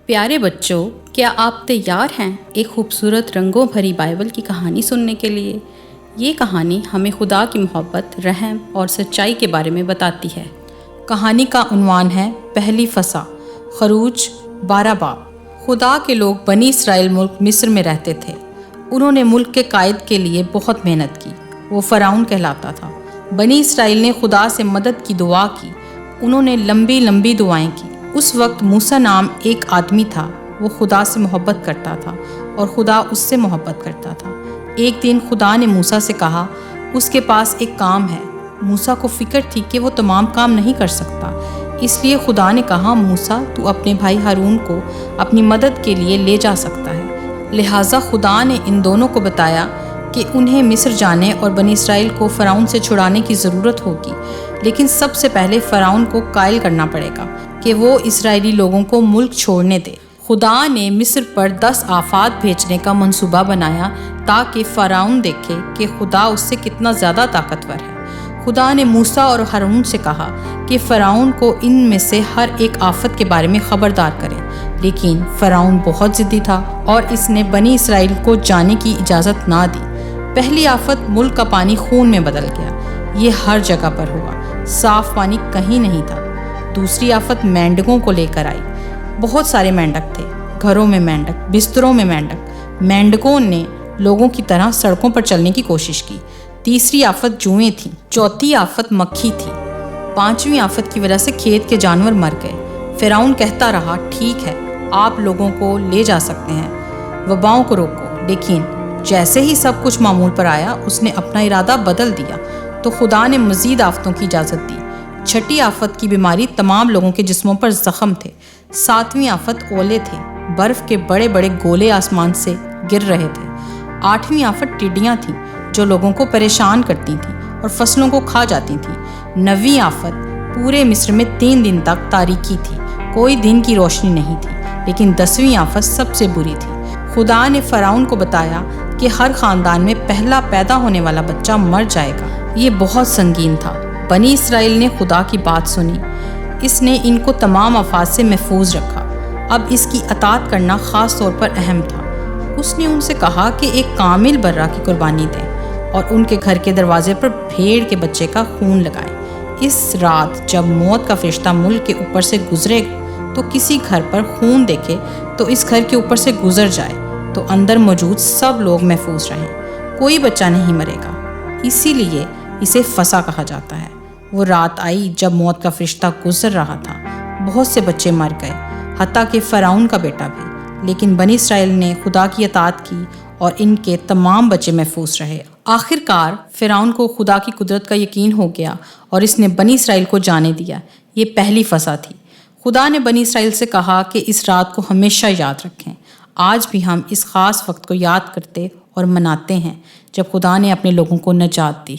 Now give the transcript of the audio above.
پیارے بچوں، کیا آپ تیار ہیں ایک خوبصورت رنگوں بھری بائبل کی کہانی سننے کے لیے؟ یہ کہانی ہمیں خدا کی محبت، رحم اور سچائی کے بارے میں بتاتی ہے۔ کہانی کا عنوان ہے پہلی فصح، خروج 12 باب۔ خدا کے لوگ بنی اسرائیل ملک مصر میں رہتے تھے۔ انہوں نے ملک کے قائد کے لیے بہت محنت کی۔ وہ فرعون کہلاتا تھا۔ بنی اسرائیل نے خدا سے مدد کی دعا کی۔ انہوں نے لمبی لمبی دعائیں کی۔ اس وقت موسیٰ نام ایک آدمی تھا۔ وہ خدا سے محبت کرتا تھا اور خدا اس سے محبت کرتا تھا۔ ایک دن خدا نے موسیٰ سے کہا، اس کے پاس ایک کام ہے۔ موسیٰ کو فکر تھی کہ وہ تمام کام نہیں کر سکتا، اس لیے خدا نے کہا، موسیٰ تو اپنے بھائی ہارون کو اپنی مدد کے لیے لے جا سکتا ہے۔ لہٰذا خدا نے ان دونوں کو بتایا کہ انہیں مصر جانے اور بنی اسرائیل کو فرعون سے چھڑانے کی ضرورت ہوگی، لیکن سب سے پہلے فرعون کو قائل کرنا پڑے گا کہ وہ اسرائیلی لوگوں کو ملک چھوڑنے دے۔ خدا نے مصر پر 10 آفات بھیجنے کا منصوبہ بنایا تاکہ فرعون دیکھے کہ خدا اس سے کتنا زیادہ طاقتور ہے۔ خدا نے موسیٰ اور ہارون سے کہا کہ فرعون کو ان میں سے ہر ایک آفت کے بارے میں خبردار کریں، لیکن فرعون بہت ضدی تھا اور اس نے بنی اسرائیل کو جانے کی اجازت نہ دی۔ پہلی آفت، ملک کا پانی خون میں بدل گیا۔ یہ ہر جگہ پر ہوا، صاف پانی کہیں نہیں تھا۔ دوسری آفت مینڈکوں کو لے کر آئی۔ بہت سارے مینڈک تھے، گھروں میں مینڈک، بستروں میں مینڈک۔ مینڈکوں نے لوگوں کی طرح سڑکوں پر چلنے کی کوشش کی۔ تیسری آفت جوئیں تھیں۔ چوتھی آفت مکھی تھی۔ پانچویں آفت کی وجہ سے کھیت کے جانور مر گئے۔ فرعون کہتا رہا، ٹھیک ہے، آپ لوگوں کو لے جا سکتے ہیں، وباؤں کو روکو۔ لیکن جیسے ہی سب کچھ معمول پر آیا، اس نے اپنا ارادہ بدل دیا، تو خدا نے مزید آفتوں کی اجازت دی۔ چھٹی آفت کی بیماری، تمام لوگوں کے جسموں پر زخم تھے۔ ساتویں آفت اولے تھے، برف کے بڑے بڑے گولے آسمان سے گر رہے تھے۔ آٹھویں آفت ٹڈیاں تھیں جو لوگوں کو پریشان کرتی تھیں اور فصلوں کو کھا جاتی تھیں۔ نویں آفت، پورے مصر میں 3 دن تک تاریکی تھی، کوئی دن کی روشنی نہیں تھی۔ لیکن 10ویں آفت سب سے بری تھی۔ خدا نے فرعون کو بتایا کہ ہر خاندان میں پہلا پیدا ہونے والا بچہ مر جائے گا۔ یہ بہت سنگین تھا۔ بنی اسرائیل نے خدا کی بات سنی۔ اس نے ان کو تمام آفات سے محفوظ رکھا۔ اب اس کی اطاعت کرنا خاص طور پر اہم تھا۔ اس نے ان سے کہا کہ ایک کامل برہ کی قربانی دیں اور ان کے گھر کے دروازے پر بھیڑ کے بچے کا خون لگائیں۔ اس رات جب موت کا فرشتہ ملک کے اوپر سے گزرے تو کسی گھر پر خون دیکھے تو اس گھر کے اوپر سے گزر جائے، تو اندر موجود سب لوگ محفوظ رہیں، کوئی بچہ نہیں مرے گا۔ اسی لیے اسے فصح کہا جاتا ہے۔ وہ رات آئی جب موت کا فرشتہ گزر رہا تھا۔ بہت سے بچے مر گئے، حتیٰ کہ فرعون کا بیٹا بھی، لیکن بنی اسرائیل نے خدا کی اطاعت کی اور ان کے تمام بچے محفوظ رہے۔ آخر کار فرعون کو خدا کی قدرت کا یقین ہو گیا اور اس نے بنی اسرائیل کو جانے دیا۔ یہ پہلی فصح تھی۔ خدا نے بنی اسرائیل سے کہا کہ اس رات کو ہمیشہ یاد رکھیں۔ آج بھی ہم اس خاص وقت کو یاد کرتے اور مناتے ہیں جب خدا نے اپنے لوگوں کو نجات دی۔